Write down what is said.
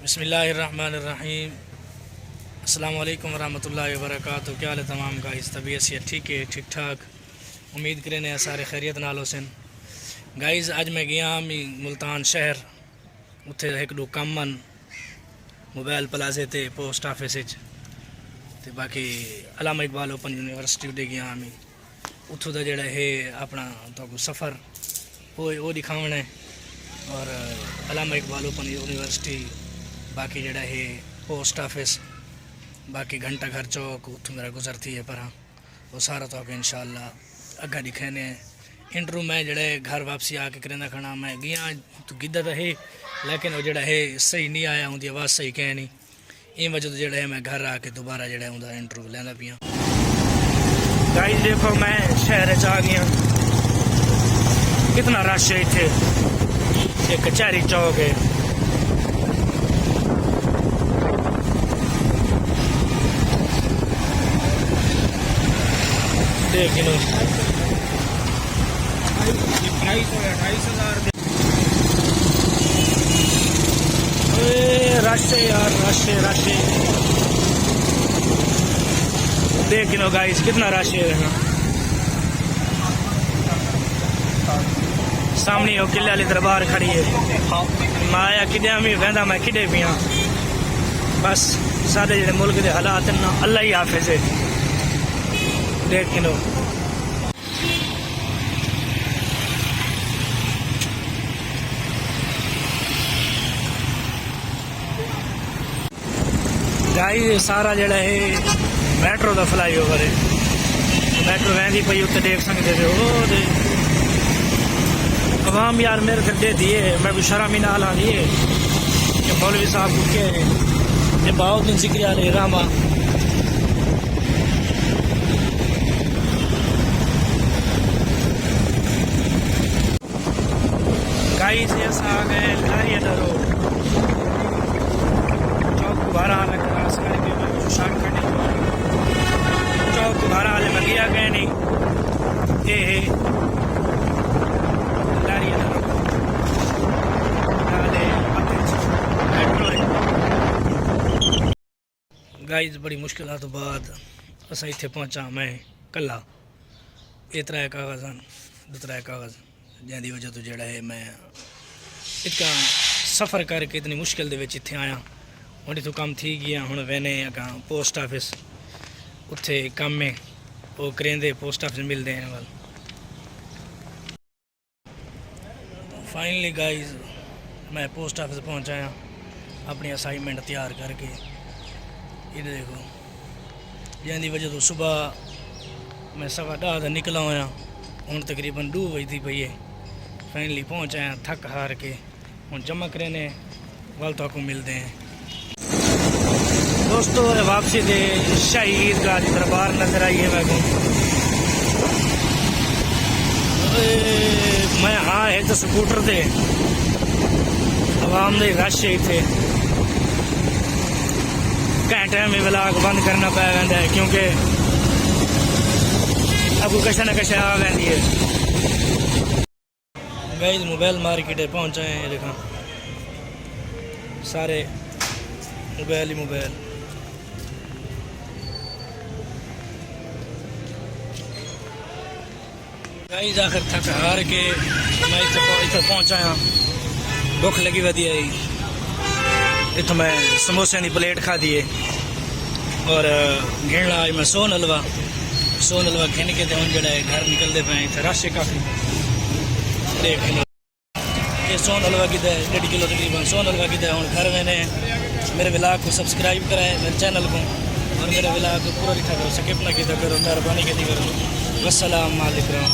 बिस्मिल्लाहिर्रहमानिर्रहीम। अस्सलाम वालेकुम रहमतुल्लाहि व बरकातहू। क्या हाल है तमाम गाइस? तबीयत से ठीक है? ठीक ठाक उम्मीद करें ने सारे खैरियत नाल होसन। गाइस अज मैं गया मुल्तान शहर, उत्थे एक दो कम मन मोबाइल प्लाजे ते पोस्ट ऑफिस ते बाकी अल्लामा इकबाल ओपन यूनिवर्सिटी उडे गया मैं उत्थों का जोड़ा है अपना तो सफ़र वो दिखावना है और अल्लामा इकबाल ओपन यूनिवर्सिटी, बाकी जोड़ा है पोस्ट ऑफिस, बाकी घंटा घर चौक उत्थों मेरा गुजरती है पर वो सारा तो इंशाअल्लाह अग्गा दिखाने। इंटरव्यू मैं जोड़ा घर वापसी आके करेंदा खाना मैं गया तो गिद्दा तो है लेकिन वो जोड़ा है सही नहीं आया, उनकी आवाज़ सही कह नहीं, इन वजह तो जोड़ा है मैं घर आके दोबारा जोड़ा उनका इंटरव्यू लेना पिया। गाइस देखो मैं शहर च आ गया, कितना रश है इतने, एक कचहरी चौक है, देख लो रश है यार, रश है रश है, देख लो गाइस कितना रश है। सामने वो किले वाली दरबार खड़ी है, मैं आया किदे भी वहदा मैं किदे भी हाँ, बस सारे जो मुल्क के हालात ना अल्लाह ही हाफिज है। देख लो गाइस सारा जड़ा है मेट्रो का फ्लाई ओवर है, मेट्रो वहदी पई उत्ते देख सकते हो। अवाम यार मेरे गड्ढे दिए मैं भी शर्मी नाल आ रही है कि मौलवी साहब को के ये बहुत दिन जिक्र आ रहे रामा। गाइस ऐसा आ गए लारिया रोड चौक दोबारा आने क्रॉस करके मैं शार्ट करने चौक दोबारा आने में गया गए नहीं ये है गाइस बड़ी मुश्किल तो बाद असा इतने पहुंचा मैं कला, ये त्रै कागज़ दो त्रै कागज़ जिंदी वजह तो जोड़ा है मैं इतना सफ़र करके इतनी मुश्किल इतने आया। हूँ इतों कम थी गया, हूँ वहने अगर पोस्ट ऑफिस उत्थे कम है वो करेंदे पोस्ट ऑफिस मिलते हैं वाल। फाइनली गाइस मैं पोस्ट ऑफिस पहुँचाया अपनी असाइनमेंट तैयार करके, ये देखो जिंदी वजह तो सुबह मैं 10:15 निकला होया, हूँ तकरीबन 2 बजती पई है। फाइनली पहुँच आया थक हार के, हूँ जमा करें वाल तो आपको मिलते हैं दोस्तों। वापसी दे शहीद गाह की दरबार नजर आई है मैं हाँ है तो स्कूटर दे आवाम दे रश है इतने घंटे में ब्लॉग बंद करना पैदा है क्योंकि अब कशा न कशा आ गई है। गाइस मोबाइल मार्केट पहुंचे हैं, देखा सारे मोबाइल ही मोबाइल। गाइस आखिर थक हार के मैं इतना पहुंचा हाँ, भुख लगी वधिया ही इतों मैं समोसे की प्लेट खा दिए और घेण आज मैं सोन हलवा घेन के हूँ जो घर निकलते पे इतने रश है काफ़ी। देख लो ये सोन हलवा कि 1.5 किलो तकरीबन सोन हलवा कि हूँ घर मैंने मेरे व्लॉग को सब्सक्राइब कराए मेरे चैनल को और मेरे व्लॉग को पूरा लिखा करो, स्किप ना किया करो, मेहरबानी की करो। वस्सलाम वालेकुम।